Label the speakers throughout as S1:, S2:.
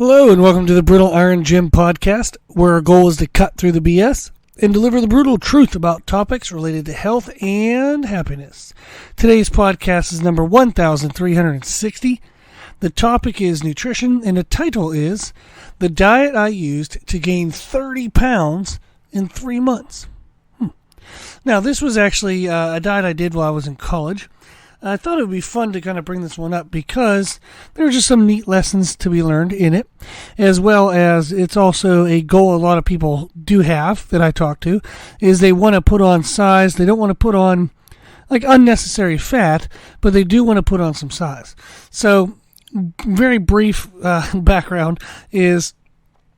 S1: Hello and welcome to the Brittle Iron Gym podcast, where our goal is to cut through the BS and deliver the brutal truth about topics related to health and happiness. Today's podcast is number 1360. The topic is nutrition, and the title is The Diet I Used to Gain 30 Pounds in 3 Months. Now, this was actually a diet I did while I was in college. I thought it would be fun to kind of bring this one up because there are just some neat lessons to be learned in it, as well as it's also a goal a lot of people do have that I talk to, is they want to put on size. They don't want to put on like unnecessary fat, but they do want to put on some size. So very brief background is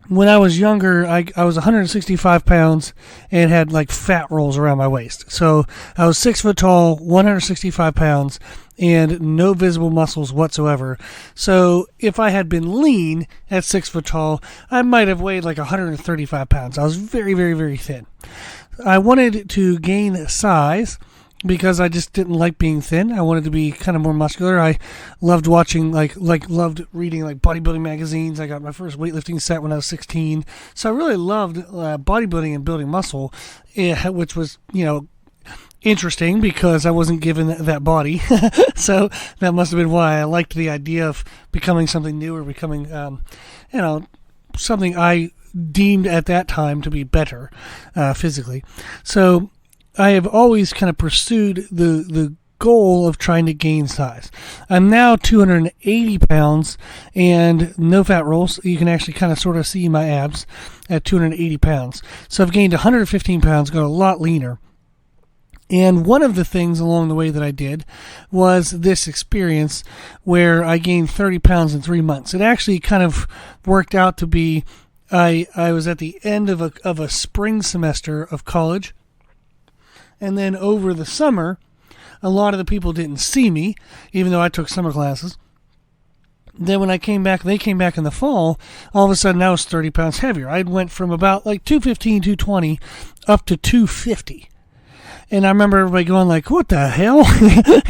S1: when I was younger, I was 165 pounds and had like fat rolls around my waist. So I was 6 foot tall, 165 pounds, and no visible muscles whatsoever. So if I had been lean at 6 foot tall, I might have weighed like 135 pounds. I was very, very, very thin. I wanted to gain size because I just didn't like being thin. I wanted to be kind of more muscular. I loved watching, loved reading like bodybuilding magazines. I got my first weightlifting set when I was 16. So I really loved bodybuilding and building muscle, which was, interesting because I wasn't given that body. So that must have been why I liked the idea of becoming something new or becoming, something I deemed at that time to be better physically. So I have always kind of pursued the goal of trying to gain size. I'm now 280 pounds and no fat rolls. You can actually kind of sort of see my abs at 280 pounds. So I've gained 115 pounds, got a lot leaner. And one of the things along the way that I did was this experience where I gained 30 pounds in 3 months. It actually kind of worked out to be, I was at the end of a spring semester of college. And then over the summer, a lot of the people didn't see me, even though I took summer classes. Then when they came back in the fall, all of a sudden I was 30 pounds heavier. I went from about like 215, 220 up to 250. And I remember everybody going like, what the hell?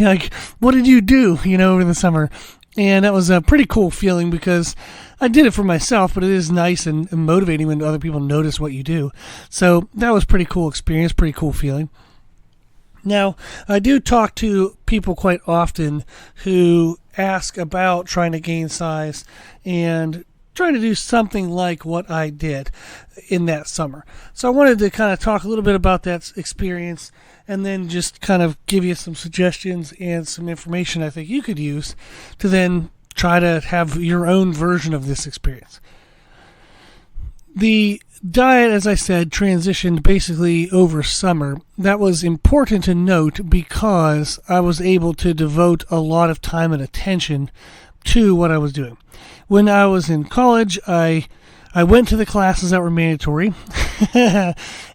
S1: Like, what did you do, over the summer? And that was a pretty cool feeling because I did it for myself, but it is nice and motivating when other people notice what you do. So that was a pretty cool experience, pretty cool feeling. Now, I do talk to people quite often who ask about trying to gain size and trying to do something like what I did in that summer. So I wanted to kind of talk a little bit about that experience and then just kind of give you some suggestions and some information I think you could use to then try to have your own version of this experience. The diet, as I said, transitioned basically over summer. That was important to note because I was able to devote a lot of time and attention to what I was doing. When I was in college, I went to the classes that were mandatory,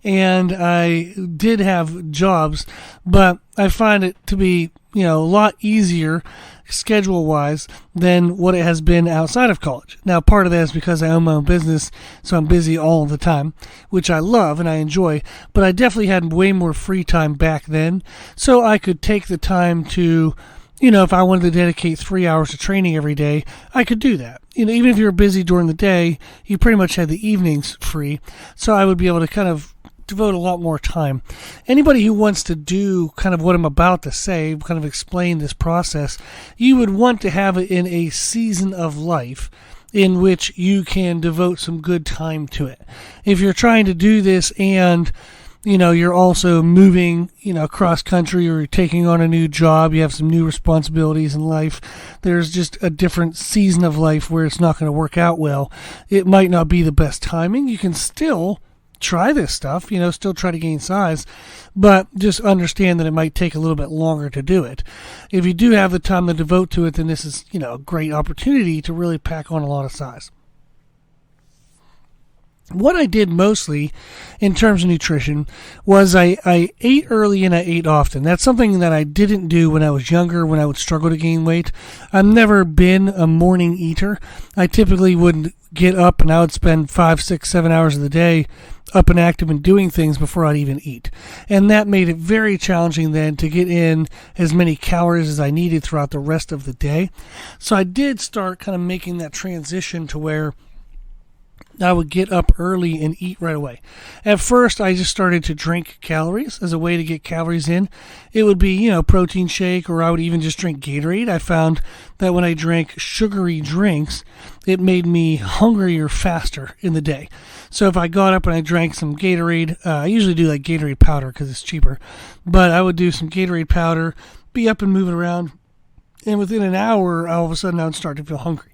S1: and I did have jobs, but I find it to be, a lot easier schedule-wise than what it has been outside of college. Now, part of that is because I own my own business, so I'm busy all the time, which I love and I enjoy, but I definitely had way more free time back then, so I could take the time to, if I wanted to dedicate 3 hours to training every day, I could do that. Even if you were busy during the day, you pretty much had the evenings free, so I would be able to kind of devote a lot more time. Anybody who wants to do kind of what I'm about to say, kind of explain this process, you would want to have it in a season of life in which you can devote some good time to it. If you're trying to do this and you're also moving, cross country, or you're taking on a new job, you have some new responsibilities in life, there's just a different season of life where it's not going to work out well. It might not be the best timing. You can still try this stuff, still try to gain size, but just understand that it might take a little bit longer to do it. If you do have the time to devote to it, then this is, a great opportunity to really pack on a lot of size. What I did mostly in terms of nutrition was I ate early and I ate often. That's something that I didn't do when I was younger, when I would struggle to gain weight. I've never been a morning eater. I typically would get up and I would spend 5, 6, 7 hours of the day up and active and doing things before I'd even eat. And that made it very challenging then to get in as many calories as I needed throughout the rest of the day. So I did start kind of making that transition to where I would get up early and eat right away. At first, I just started to drink calories as a way to get calories in. It would be, protein shake, or I would even just drink Gatorade. I found that when I drank sugary drinks, it made me hungrier faster in the day. So if I got up and I drank some Gatorade, I usually do like Gatorade powder because it's cheaper, but I would do some Gatorade powder, be up and moving around, and within an hour, all of a sudden I would start to feel hungry.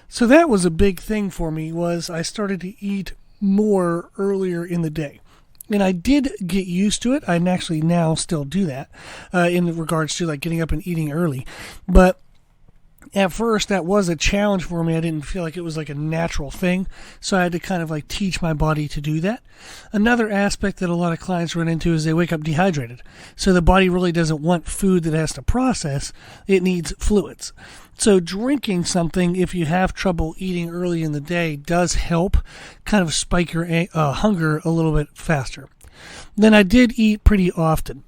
S1: So that was a big thing for me, was I started to eat more earlier in the day. And I did get used to it. I actually now still do that in regards to like getting up and eating early. But at first, that was a challenge for me. I didn't feel like it was like a natural thing. So I had to kind of like teach my body to do that. Another aspect that a lot of clients run into is they wake up dehydrated. So the body really doesn't want food that it has to process. It needs fluids. So drinking something, if you have trouble eating early in the day, does help kind of spike your hunger a little bit faster. Then I did eat pretty often.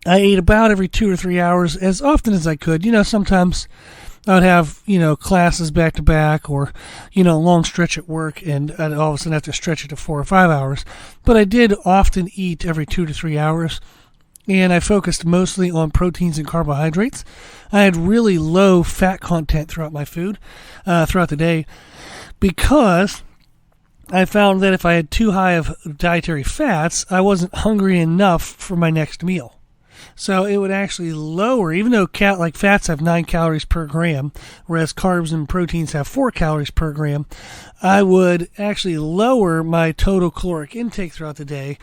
S1: I ate about every 2 or 3 hours, as often as I could. Sometimes I would have, classes back to back, or, a long stretch at work, and I'd all of a sudden have to stretch it to 4 or 5 hours. But I did often eat every 2 to 3 hours, and I focused mostly on proteins and carbohydrates. I had really low fat content throughout my food, throughout the day, because I found that if I had too high of dietary fats, I wasn't hungry enough for my next meal. So it would actually lower, even though fats have 9 calories per gram, whereas carbs and proteins have 4 calories per gram, I would actually lower my total caloric intake throughout the day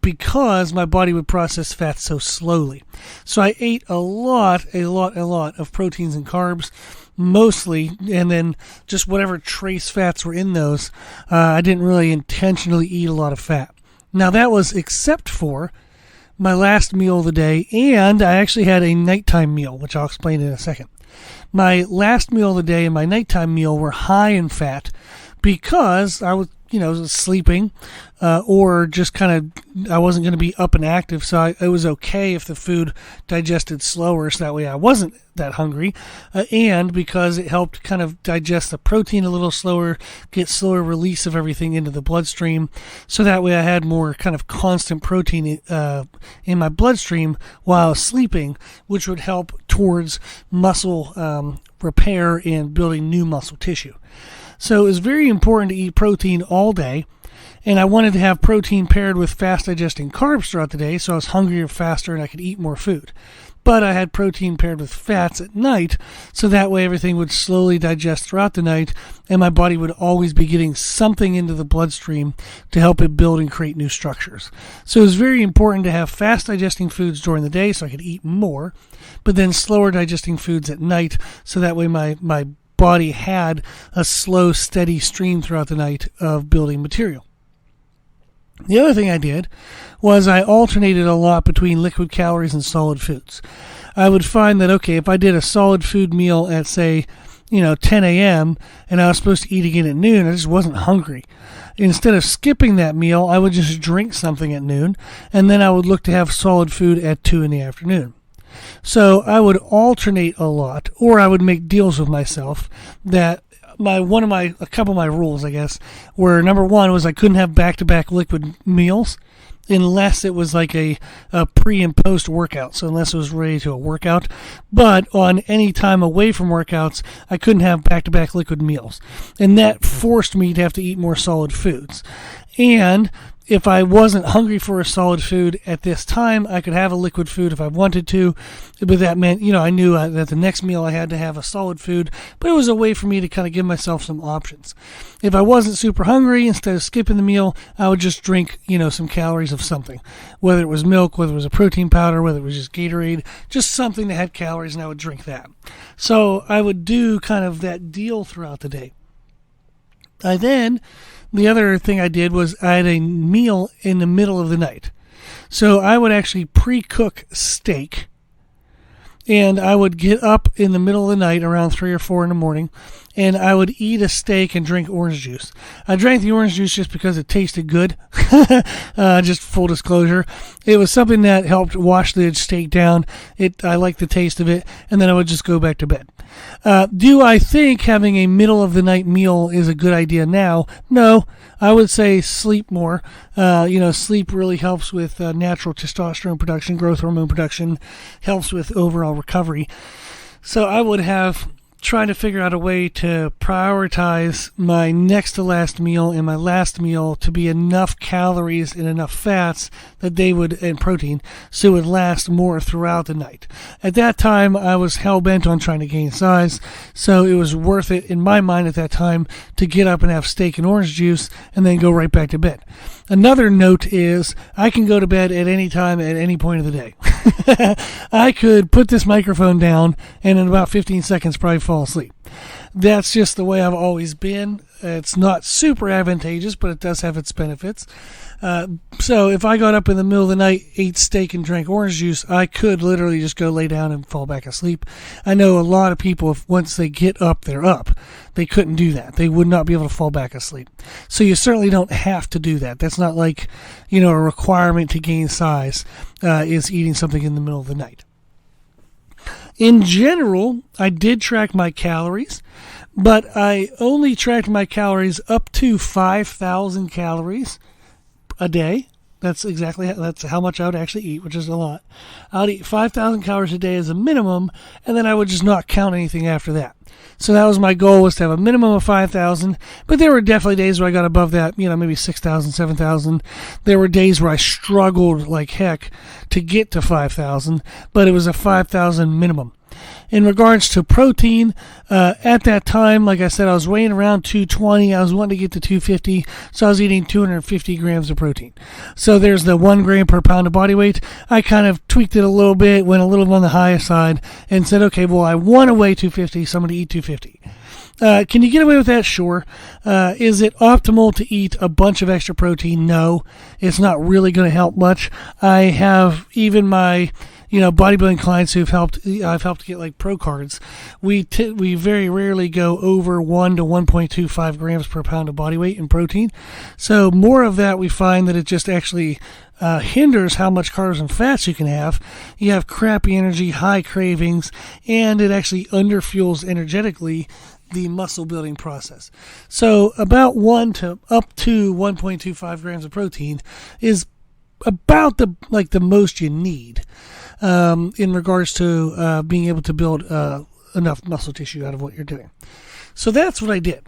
S1: because my body would process fats so slowly. So I ate a lot of proteins and carbs, mostly, and then just whatever trace fats were in those. I didn't really intentionally eat a lot of fat. Now that was except for my last meal of the day, and I actually had a nighttime meal, which I'll explain in a second. My last meal of the day and my nighttime meal were high in fat because I was, sleeping, or just I wasn't going to be up and active, so it was okay if the food digested slower, so that way I wasn't that hungry, and because it helped kind of digest the protein a little slower, get slower release of everything into the bloodstream, so that way I had more kind of constant protein in my bloodstream while I was sleeping, which would help towards muscle repair and building new muscle tissue. So it was very important to eat protein all day, and I wanted to have protein paired with fast digesting carbs throughout the day, so I was hungrier faster and I could eat more food. But I had protein paired with fats at night, so that way everything would slowly digest throughout the night, and my body would always be getting something into the bloodstream to help it build and create new structures. So it was very important to have fast digesting foods during the day so I could eat more, but then slower digesting foods at night, so that way my body had a slow, steady stream throughout the night of building material. The other thing I did was I alternated a lot between liquid calories and solid foods. I would find that, okay, if I did a solid food meal at, say, 10 a.m., and I was supposed to eat again at noon, I just wasn't hungry. Instead of skipping that meal, I would just drink something at noon, and then I would look to have solid food at 2 in the afternoon. So I would alternate a lot, or I would make deals with myself that a couple of my rules, I guess, were number one was I couldn't have back-to-back liquid meals unless it was like a pre and post workout. So unless it was related to a workout, but on any time away from workouts, I couldn't have back-to-back liquid meals. And that forced me to have to eat more solid foods. And if I wasn't hungry for a solid food at this time, I could have a liquid food if I wanted to, but that meant, I knew that the next meal I had to have a solid food, but it was a way for me to kind of give myself some options. If I wasn't super hungry, instead of skipping the meal, I would just drink, some calories of something, whether it was milk, whether it was a protein powder, whether it was just Gatorade, just something that had calories, and I would drink that. So I would do kind of that deal throughout the day. The other thing I did was I had a meal in the middle of the night. So I would actually pre-cook steak, and I would get up in the middle of the night around 3 or 4 in the morning, and I would eat a steak and drink orange juice. I drank the orange juice just because it tasted good, just full disclosure. It was something that helped wash the steak down. I liked the taste of it, and then I would just go back to bed. Do I think having a middle of the night meal is a good idea now? No. I would say sleep more. Sleep really helps with natural testosterone production, growth hormone production, helps with overall recovery. So I would have trying to figure out a way to prioritize my next to last meal and my last meal to be enough calories and enough fats that they would, and protein, so it would last more throughout the night. At that time, I was hell-bent on trying to gain size, so it was worth it in my mind at that time to get up and have steak and orange juice and then go right back to bed. Another note is I can go to bed at any time at any point of the day. I could put this microphone down and in about 15 seconds probably fall asleep. That's just the way I've always been. It's not super advantageous, but it does have its benefits. So if I got up in the middle of the night, ate steak and drank orange juice, I could literally just go lay down and fall back asleep. I know a lot of people, if once they get up, they're up. They couldn't do that. They would not be able to fall back asleep. So you certainly don't have to do that. That's not like, a requirement to gain size is eating something in the middle of the night. In general, I did track my calories, but I only tracked my calories up to 5,000 calories a day. That's how much I would actually eat, which is a lot. I would eat 5,000 calories a day as a minimum, and then I would just not count anything after that. So that was my goal, was to have a minimum of 5,000, but there were definitely days where I got above that, maybe 6,000, 7,000. There were days where I struggled like heck to get to 5,000, but it was a 5,000 minimum. In regards to protein, at that time, like I said, I was weighing around 220. I was wanting to get to 250, so I was eating 250 grams of protein. So there's the 1 gram per pound of body weight. I kind of tweaked it a little bit, went a little on the higher side, and said, okay, well, I want to weigh 250, so I'm going to eat 250. Can you get away with that? Sure. Is it optimal to eat a bunch of extra protein? No. It's not really going to help much. I have even my bodybuilding clients I've helped get like pro cards. We very rarely go over 1 to 1.25 grams per pound of body weight in protein. So more of that, we find that it just actually hinders how much carbs and fats you can have. You have crappy energy, high cravings, and it actually underfuels energetically the muscle building process. So about 1 to up to 1.25 grams of protein is about the most you need in regards to being able to build enough muscle tissue out of what you're doing. So that's what I did.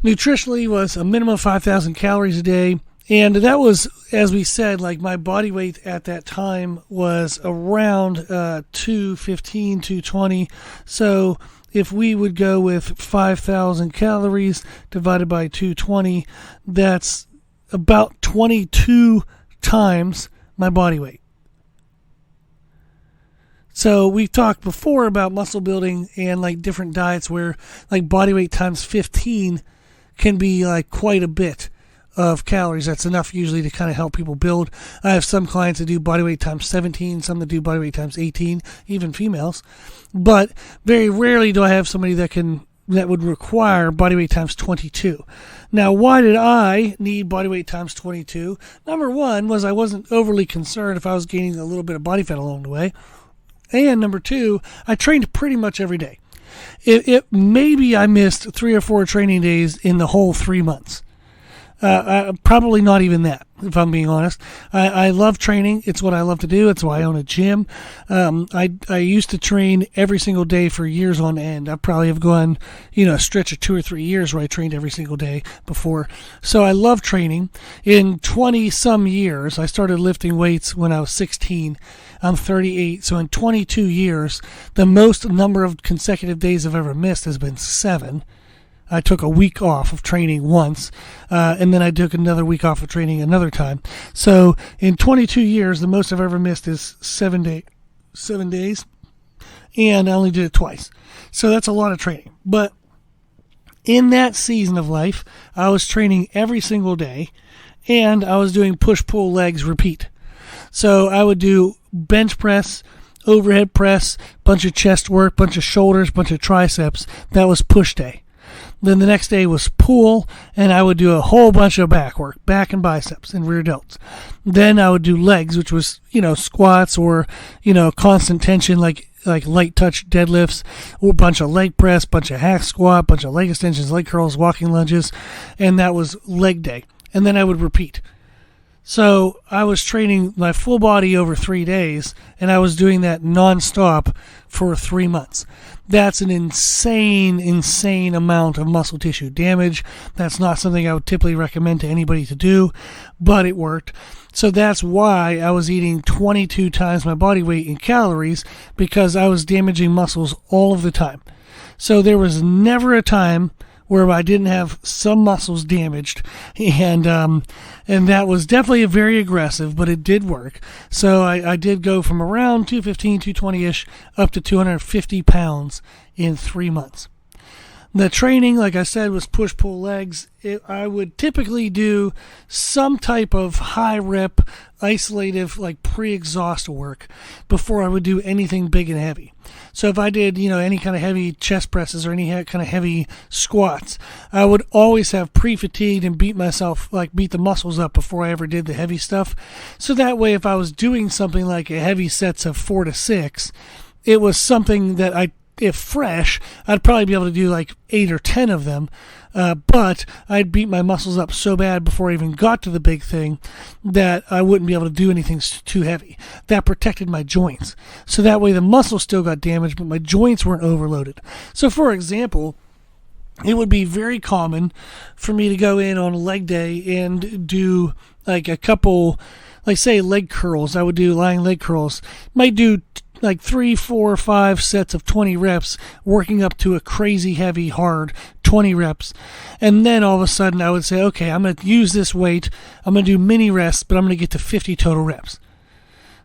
S1: Nutritionally was a minimum of 5,000 calories a day. And that was, as we said, like my body weight at that time was around 215, 220. So if we would go with 5,000 calories divided by 220, that's about 22 times my body weight. So we've talked before about muscle building and like different diets where like body weight times 15 can be like quite a bit of calories. That's enough usually to kind of help people build. I have some clients that do body weight times 17, some that do body weight times 18, even females. But very rarely do I have somebody that would require body weight times 22. Now, why did I need body weight times 22? Number one was I wasn't overly concerned if I was gaining a little bit of body fat along the way. And number two, I trained pretty much every day. Maybe I missed 3 or 4 training days in the whole 3 months. Probably not even that, if I'm being honest. I love training. It's what I love to do. It's why I own a gym. I used to train every single day for years on end. I probably have gone, a stretch of 2 or 3 years where I trained every single day before. So I love training. In 20 some years, I started lifting weights when I was 16. I'm 38. So in 22 years, the most number of consecutive days I've ever missed has been 7. I took a week off of training once, and then I took another week off of training another time. So in 22 years, the most I've ever missed is 7 days, and I only did it twice. So that's a lot of training. But in that season of life, I was training every single day, and I was doing push-pull legs repeat. So I would do bench press, overhead press, bunch of chest work, bunch of shoulders, bunch of triceps. That was push day. Then the next day was pull, and I would do a whole bunch of back work, back and biceps and rear delts. Then I would do legs, which was, squats or, constant tension like light touch deadlifts, or a bunch of leg press, bunch of hack squat, bunch of leg extensions, leg curls, walking lunges, and that was leg day. And then I would repeat. So I was training my full body over 3 days, and I was doing that nonstop for 3 months. That's an insane amount of muscle tissue damage. That's not something I would typically recommend to anybody to do, but it worked. So that's why I was eating 22 times my body weight in calories, because I was damaging muscles all of the time. So there was never a time where I didn't have some muscles damaged, and that was definitely very aggressive, but it did work. So I did go from around 215, 220-ish up to 250 pounds in 3 months. The training, like I said, was push-pull legs. I would typically do some type of high-rep, isolative, like pre-exhaust work before I would do anything big and heavy. So if I did, any kind of heavy chest presses or any kind of heavy squats, I would always have pre-fatigued and beat the muscles up before I ever did the heavy stuff. So that way, if I was doing something like a heavy sets of 4 to 6, it was something that if fresh, I'd probably be able to do like 8 or 10 of them, but I'd beat my muscles up so bad before I even got to the big thing that I wouldn't be able to do anything too heavy. That protected my joints. So that way the muscles still got damaged, but my joints weren't overloaded. So for example, it would be very common for me to go in on a leg day and do like a couple, like say leg curls. I would do lying leg curls. Might do like 3, 4, 5 sets of 20 reps, working up to a crazy heavy, hard 20 reps. And then all of a sudden I would say, okay, I'm going to use this weight. I'm going to do mini rests, but I'm going to get to 50 total reps.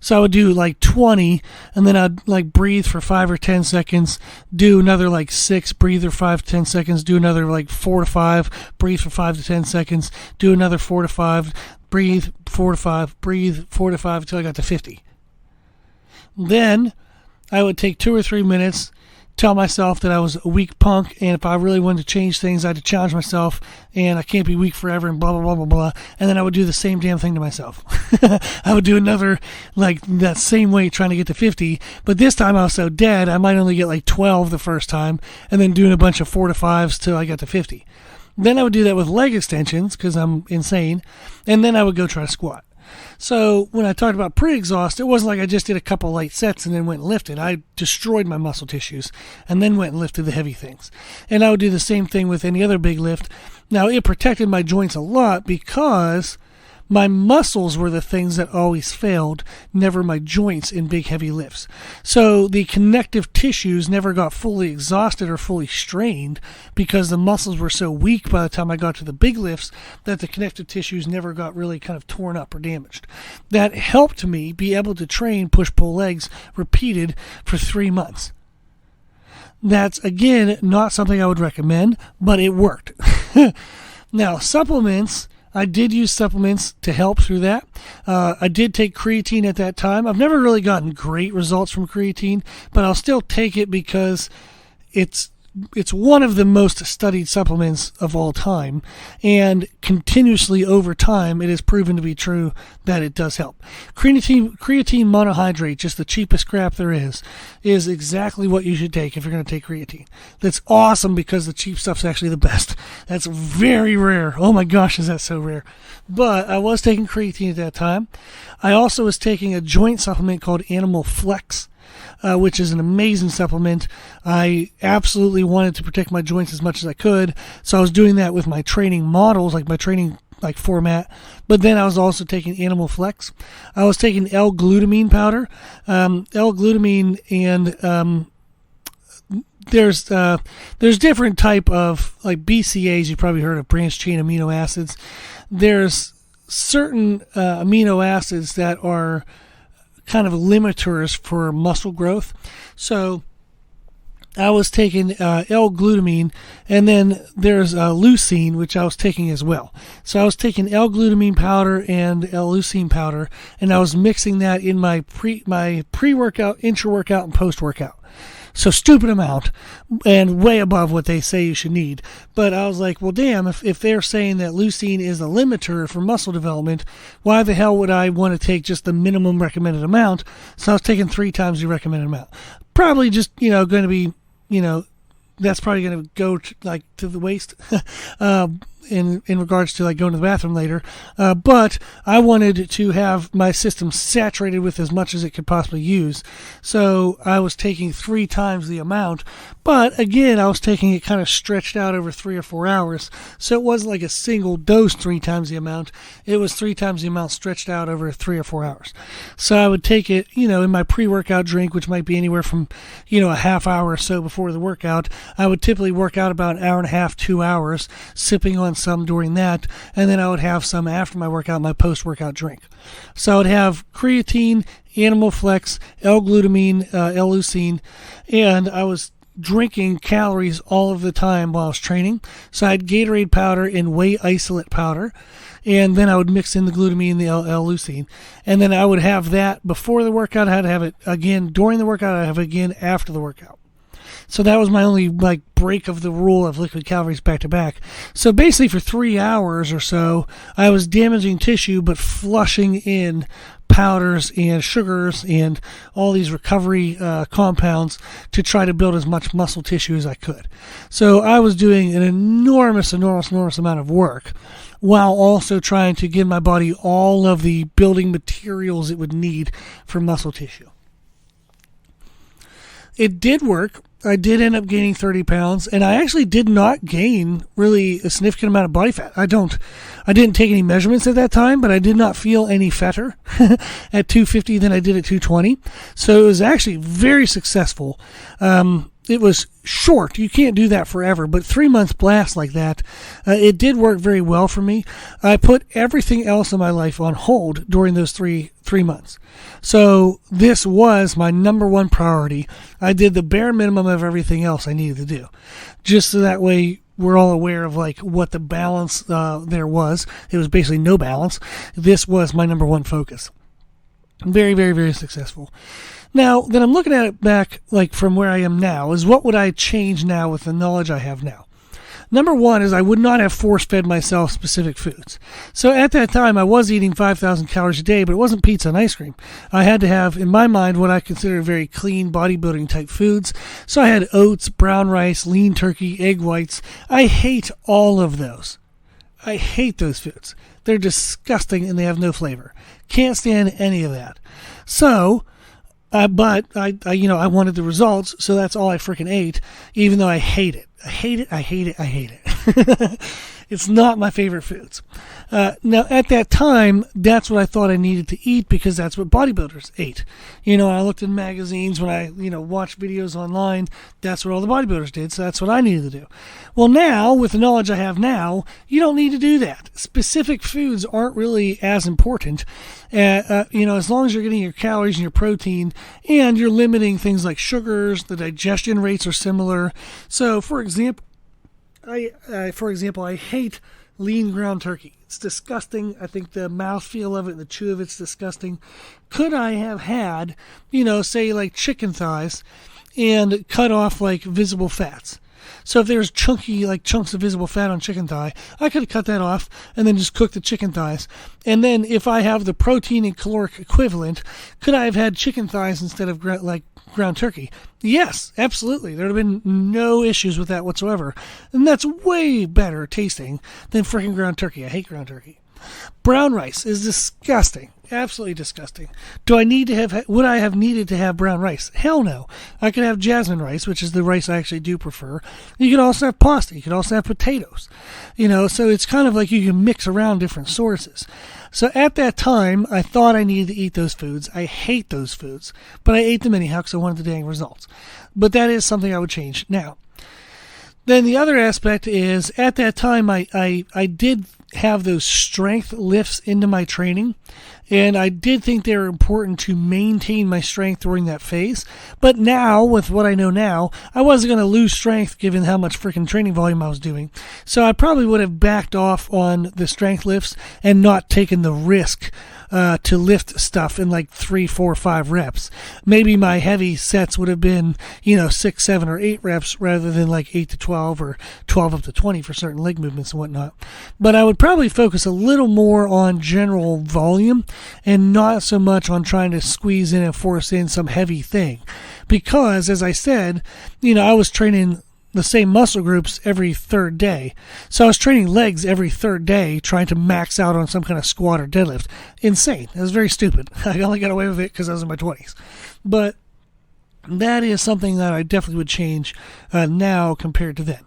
S1: So I would do like 20, and then I'd like breathe for 5 or 10 seconds, do another like 6, breathe for 5 to 10 seconds, do another like 4 to 5, breathe for 5 to 10 seconds, do another 4 to 5, breathe 4 to 5, breathe 4 to 5 until I got to 50. Then I would take 2 or 3 minutes, tell myself that I was a weak punk, and if I really wanted to change things, I had to challenge myself, and I can't be weak forever, and blah, blah, blah, blah, blah. And then I would do the same damn thing to myself. I would do another, like, that same weight trying to get to 50, but this time I was so dead, I might only get like 12 the first time, and then doing a bunch of 4 to 5s till I got to 50. Then I would do that with leg extensions, because I'm insane, and then I would go try to squat. So when I talked about pre-exhaust, it wasn't like I just did a couple light sets and then went and lifted. I destroyed my muscle tissues and then went and lifted the heavy things. And I would do the same thing with any other big lift. Now, it protected my joints a lot because my muscles were the things that always failed, never my joints in big heavy lifts. So the connective tissues never got fully exhausted or fully strained because the muscles were so weak by the time I got to the big lifts that the connective tissues never got really kind of torn up or damaged. That helped me be able to train push-pull legs repeated for 3 months. That's, again, not something I would recommend, but it worked. Now, supplements, I did use supplements to help through that. I did take creatine at that time. I've never really gotten great results from creatine, but I'll still take it because it's one of the most studied supplements of all time, and continuously over time it is proven to be true that it does help. Creatine monohydrate, just the cheapest crap there is exactly what you should take if you're going to take creatine. That's awesome because the cheap stuff's actually the best. That's very rare. Oh my gosh, is that so rare. But I was taking creatine at that time. I also was taking a joint supplement called Animal Flex, which is an amazing supplement. I absolutely wanted to protect my joints as much as I could, so I was doing that with my training models, like my training format, but then I was also taking Animal Flex. I was taking L-Glutamine Powder. L-Glutamine, and there's different type of, like BCAAs, you've probably heard of, branched chain amino acids. There's certain amino acids that are kind of limiters for muscle growth. So I was taking L-glutamine, and then there's leucine, which I was taking as well. So I was taking L-glutamine powder and L-leucine powder, and I was mixing that in my pre-workout, intra-workout, and post-workout. So stupid amount and way above what they say you should need. But I was like, well, damn, if they're saying that leucine is a limiter for muscle development, why the hell would I want to take just the minimum recommended amount? So I was taking 3 times the recommended amount. Probably just, going to be, that's probably going to go to the waste. In regards to like going to the bathroom later, but I wanted to have my system saturated with as much as it could possibly use, so I was taking 3 times the amount, but again I was taking it kind of stretched out over 3 or 4 hours, so it wasn't like a single dose 3 times the amount, it was 3 times the amount stretched out over 3 or 4 hours. So I would take it, in my pre-workout drink, which might be anywhere from, a half hour or so before the workout. I would typically work out about an hour and a half, 2 hours, sipping on some during that, and then I would have some after my workout, my post-workout drink. So I would have creatine, Animal Flex, L-Glutamine, L-Leucine, and I was drinking calories all of the time while I was training. So I had Gatorade powder and whey isolate powder, and then I would mix in the glutamine and the L-Leucine, and then I would have that before the workout. I had to have it again during the workout. I'd have it again after the workout. So that was my only break of the rule of liquid calories back to back. So basically for 3 hours or so, I was damaging tissue but flushing in powders and sugars and all these recovery compounds to try to build as much muscle tissue as I could. So I was doing an enormous amount of work while also trying to give my body all of the building materials it would need for muscle tissue. It did work. I did end up gaining 30 pounds, and I actually did not gain really a significant amount of body fat. I didn't take any measurements at that time, but I did not feel any fatter at 250 than I did at 220. So it was actually very successful. It was short. You can't do that forever, but 3 months blast like that, it did work very well for me. I put everything else in my life on hold during those three months. So this was my number one priority. I did the bare minimum of everything else I needed to do, just so that way we're all aware of what the balance there was. It was basically no balance. This was my number one focus. Very, very, very successful. Now, then I'm looking at it back, from where I am now, is what would I change now with the knowledge I have now? Number one is I would not have force-fed myself specific foods. So at that time, I was eating 5,000 calories a day, but it wasn't pizza and ice cream. I had to have, in my mind, what I consider very clean bodybuilding type foods. So I had oats, brown rice, lean turkey, egg whites. I hate all of those. I hate those foods. They're disgusting and they have no flavor. Can't stand any of that. So... but I wanted the results, so that's all I freaking ate, even though I hate it. I hate it. It's not my favorite foods. Now, at that time, that's what I thought I needed to eat because that's what bodybuilders ate. I looked in magazines when I, watched videos online. That's what all the bodybuilders did, so that's what I needed to do. Well, now, with the knowledge I have now, you don't need to do that. Specific foods aren't really as important. As long as you're getting your calories and your protein and you're limiting things like sugars, the digestion rates are similar. So, for example, I hate lean ground turkey. It's disgusting. I think the mouthfeel of it and the chew of it's disgusting. Could I have had, say chicken thighs and cut off visible fats? So if there's chunky, chunks of visible fat on chicken thigh, I could have cut that off and then just cook the chicken thighs. And then if I have the protein and caloric equivalent, could I have had chicken thighs instead of ground turkey? Yes, absolutely. There would have been no issues with that whatsoever. And that's way better tasting than freaking ground turkey. I hate ground turkey. Brown rice is disgusting. Absolutely disgusting. Would I have needed to have brown rice? Hell no. I could have jasmine rice, which is the rice I actually do prefer. You could also have pasta. You could also have potatoes. So it's kind of like you can mix around different sources. So at that time, I thought I needed to eat those foods. I hate those foods, but I ate them anyhow because I wanted the dang results. But that is something I would change now. Then the other aspect is, at that time, I did have those strength lifts into my training, and I did think they were important to maintain my strength during that phase. But now, with what I know now, I wasn't going to lose strength given how much freaking training volume I was doing. So I probably would have backed off on the strength lifts and not taken the risk to lift stuff in like 3, 4, 5 reps. Maybe my heavy sets would have been, 6, 7, or 8 reps rather than like 8 to 12 or 12 up to 20 for certain leg movements and whatnot. But I would probably focus a little more on general volume and not so much on trying to squeeze in and force in some heavy thing. Because, as I said, I was training the same muscle groups every third day. So I was training legs every third day, trying to max out on some kind of squat or deadlift. Insane. It was very stupid. I only got away with it because I was in my 20s. But that is something that I definitely would change now compared to then.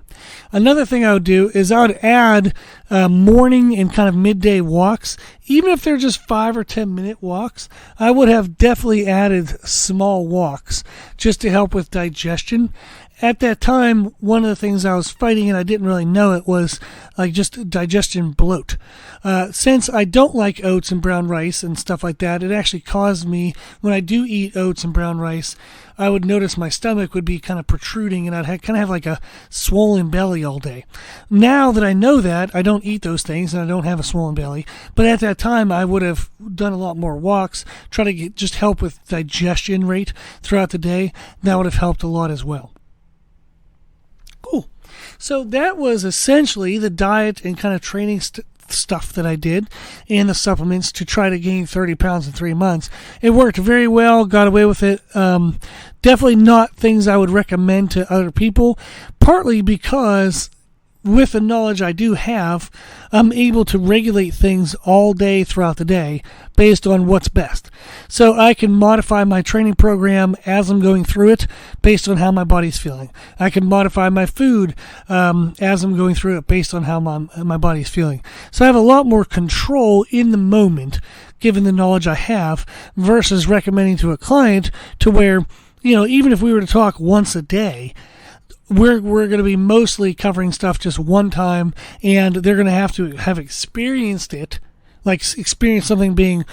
S1: Another thing I would do is I would add morning and kind of midday walks. Even if they're just 5 or 10 minute walks, I would have definitely added small walks just to help with digestion. At that time, one of the things I was fighting, and I didn't really know it, was like just digestion bloat. Since I don't like oats and brown rice and stuff like that, it actually caused me, when I do eat oats and brown rice, I would notice my stomach would be kind of protruding, and I'd kind of have like a swollen belly all day. Now that I know that, I don't eat those things, and I don't have a swollen belly. But at that time, I would have done a lot more walks, try to just help with digestion rate throughout the day. That would have helped a lot as well. Cool. So that was essentially the diet and kind of training stuff that I did and the supplements to try to gain 30 pounds in 3 months. It worked very well, got away with it. Definitely not things I would recommend to other people, partly because with the knowledge I do have, I'm able to regulate things all day throughout the day based on what's best. So I can modify my training program as I'm going through it based on how my body's feeling. I can modify my food as I'm going through it based on how my body's feeling. So I have a lot more control in the moment given the knowledge I have versus recommending to a client to where, even if we were to talk once a day, we're going to be mostly covering stuff just one time, and they're going to have experienced it, like experience something being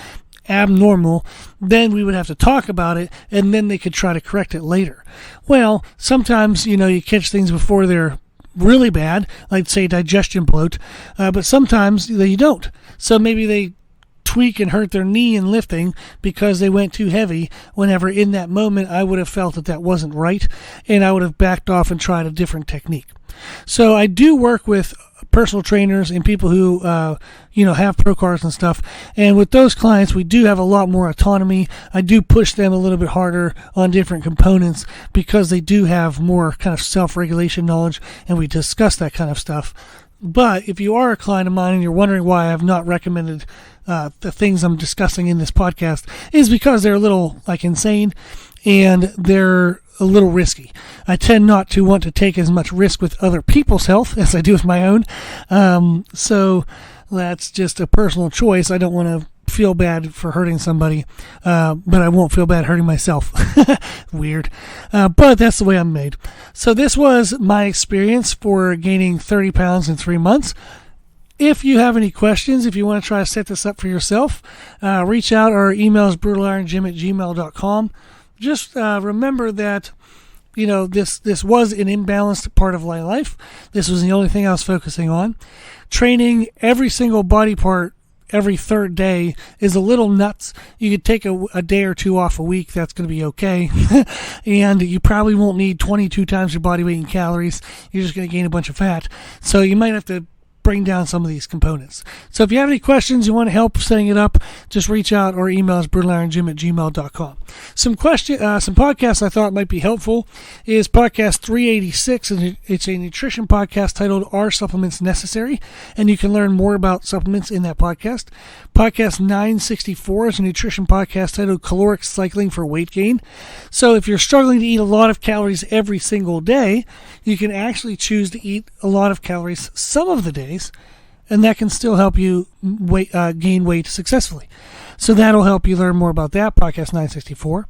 S1: abnormal. Then we would have to talk about it, and then they could try to correct it later. Well, sometimes, you catch things before they're really bad, like say digestion bloat, but sometimes you don't. So maybe they tweak and hurt their knee in lifting because they went too heavy, whenever in that moment I would have felt that wasn't right, and I would have backed off and tried a different technique. So I do work with personal trainers and people who have pro cars and stuff, and with those clients we do have a lot more autonomy. I do push them a little bit harder on different components because they do have more kind of self-regulation knowledge, and we discuss that kind of stuff. But if you are a client of mine and you're wondering why I have not recommended the things I'm discussing in this podcast, is because they're a little insane and they're a little risky. I tend not to want to take as much risk with other people's health as I do with my own. So that's just a personal choice. I don't want to feel bad for hurting somebody, but I won't feel bad hurting myself. Weird. But that's the way I'm made. So this was my experience for gaining 30 pounds in 3 months. If you have any questions, if you want to try to set this up for yourself, reach out. Our email is brutalironjim@gmail.com. Just remember that, this was an imbalanced part of my life. This was the only thing I was focusing on. Training every single body part every third day is a little nuts. You could take a day or two off a week. That's going to be okay. And you probably won't need 22 times your body weight in calories. You're just going to gain a bunch of fat. So you might have to bring down some of these components. So if you have any questions, you want help setting it up, just reach out or email us brutalironjim@gmail.com. Some podcasts I thought might be helpful is podcast 386, and it's a nutrition podcast titled Are Supplements Necessary? And you can learn more about supplements in that podcast. Podcast 964 is a nutrition podcast titled Caloric Cycling for Weight Gain. So if you're struggling to eat a lot of calories every single day, you can actually choose to eat a lot of calories some of the days, and that can still help you gain weight successfully. So that'll help you learn more about that, podcast 964.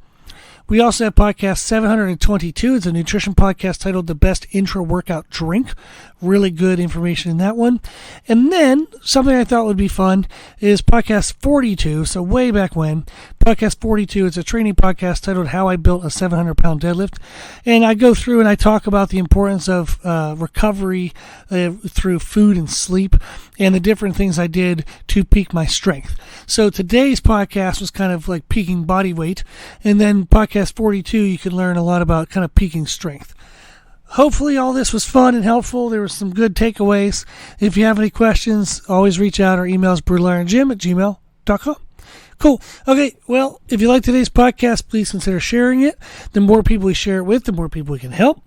S1: We also have podcast 722. It's a nutrition podcast titled The Best Intra-Workout Drink. Really good information in that one. And then something I thought would be fun is podcast 42, so way back when, podcast 42. It's a training podcast titled How I Built a 700-Pound Deadlift. And I go through and I talk about the importance of recovery through food and sleep and the different things I did to peak my strength. So today's podcast was kind of like peaking body weight. And then podcast 42, you can learn a lot about kind of peaking strength. Hopefully all this was fun and helpful. There were some good takeaways. If you have any questions, always reach out. Our email is brutalirongym@gmail.com. Cool. Okay, well, if you like today's podcast, please consider sharing it. The more people we share it with, the more people we can help.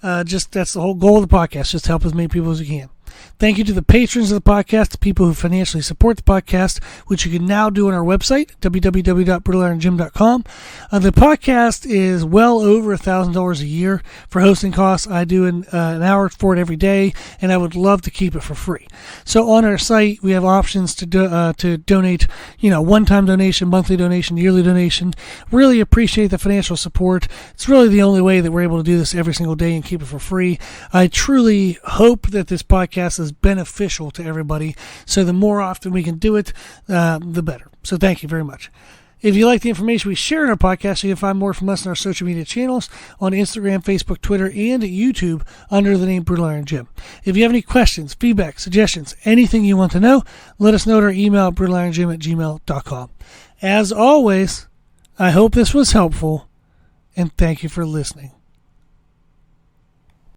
S1: That's the whole goal of the podcast, just help as many people as we can. Thank you to the patrons of the podcast, the people who financially support the podcast, which you can now do on our website, www.brutalirongym.com. The podcast is well over $1,000 a year for hosting costs. I do an hour for it every day, and I would love to keep it for free. So on our site, we have options to donate, one-time donation, monthly donation, yearly donation. Really appreciate the financial support. It's really the only way that we're able to do this every single day and keep it for free. I truly hope that this podcast is beneficial to everybody. So the more often we can do it, the better. So thank you very much. If you like the information we share in our podcast, you can find more from us on our social media channels on Instagram, Facebook, Twitter, and YouTube under the name Brutal Iron Gym. If you have any questions, feedback, suggestions, anything you want to know, let us know at our email, brutalirongym@gmail.com. As always, I hope this was helpful, and thank you for listening.